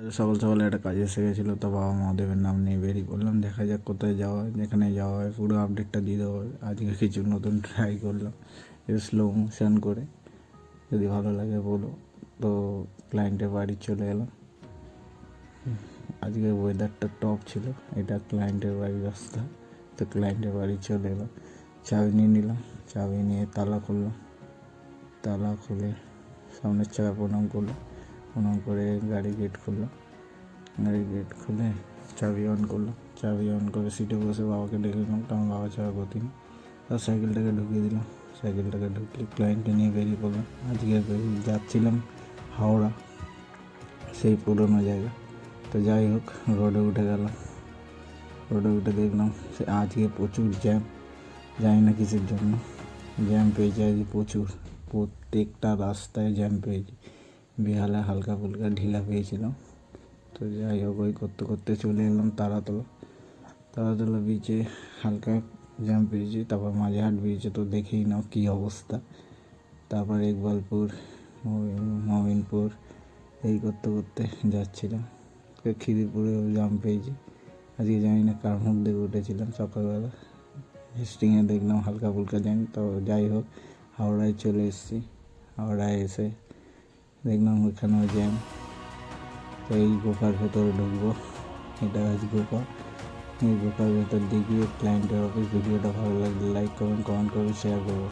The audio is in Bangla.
আজ সকাল সকালে একটা কাজে এসে গেছিলো, তো বাবা মহাদেবের নাম নিয়ে বেরিয়ে পড়লাম। দেখা যাক কোথায় যাওয়া হয়, যেখানে যাওয়া হয় পুরো আপডেটটা দিয়ে দেওয়া হয়। আজকে কিছু নতুন ট্রাই করলাম স্লো মোশন করে, যদি ভালো লাগে বলো। তো ক্লায়েন্টের বাড়ি চলে এলাম। আজকে ওয়েদারটা টপ ছিল, এটা ক্লায়েন্টের বাড়ির রাস্তা। তো ক্লায়েন্টের বাড়ি চলে এলাম, চাবি নিয়ে নিলাম। চাবি নিয়ে তালা খুললাম, তালা খুলে সামনের চাকা প্রণাম করলাম, প্রণাম করে গাড়ি গেট খুললাম। গাড়ি গেট খুলে চাবি অন করলাম, চাবি অন করে সিটে বসে বাবাকে ডেকে দিলাম, কারণ বাবা ছাড়া গতি নেই। আর সাইকেলটাকে ঢুকিয়ে দিলাম, সাইকেলটাকে ঢুকিয়ে ক্লায়েন্টকে নিয়ে বেরিয়ে পড়লাম। আজকে যাচ্ছিলাম হাওড়া, সেই পুরোনো জায়গা। তো যাই হোক, রোডে উঠে গেলাম। রোডে উঠে দেখলাম আজকে প্রচুর জ্যাম, জানি না কিসের জন্য জ্যাম পেয়েছি আজকে প্রচুর। প্রত্যেকটা রাস্তায় জ্যাম পেয়েছি। বেহালে হালকা ফুলকা ঢিলা পেয়েছিলাম। তো যাই হোক, ওই করতে করতে চলে এলাম তারাতলা। তারাতলা বিচে হালকা জ্যাম পেয়েছি। তারপর মাঝেরহাট বিচে তো দেখেই নাও কী অবস্থা। তারপর ইকবালপুর, মমিনপুর, এই করতে করতে যাচ্ছিলাম। খিদিরপুরেও জ্যাম পেয়েছি। আজকে জানি না কার মুখ দেখে উঠেছিলাম সকালবেলা, হেস্টিংয়ে দেখলাম হালকা ফুলকা জ্যাম। তো যাই হোক, হাওড়ায় চলে এসেছি। হাওড়ায় এসে দেখলাম ওইখানেও জ্যাম। তো এই গোফার ভেতরে ঢুকবো, এটা আজ গোফা। এই গোফার ভেতর দিয়ে গিয়ে ক্লায়েন্টের অফিস। ভিডিওটা ভালো লাগলে লাইক করুন, কমেন্ট করুন, শেয়ার করুন।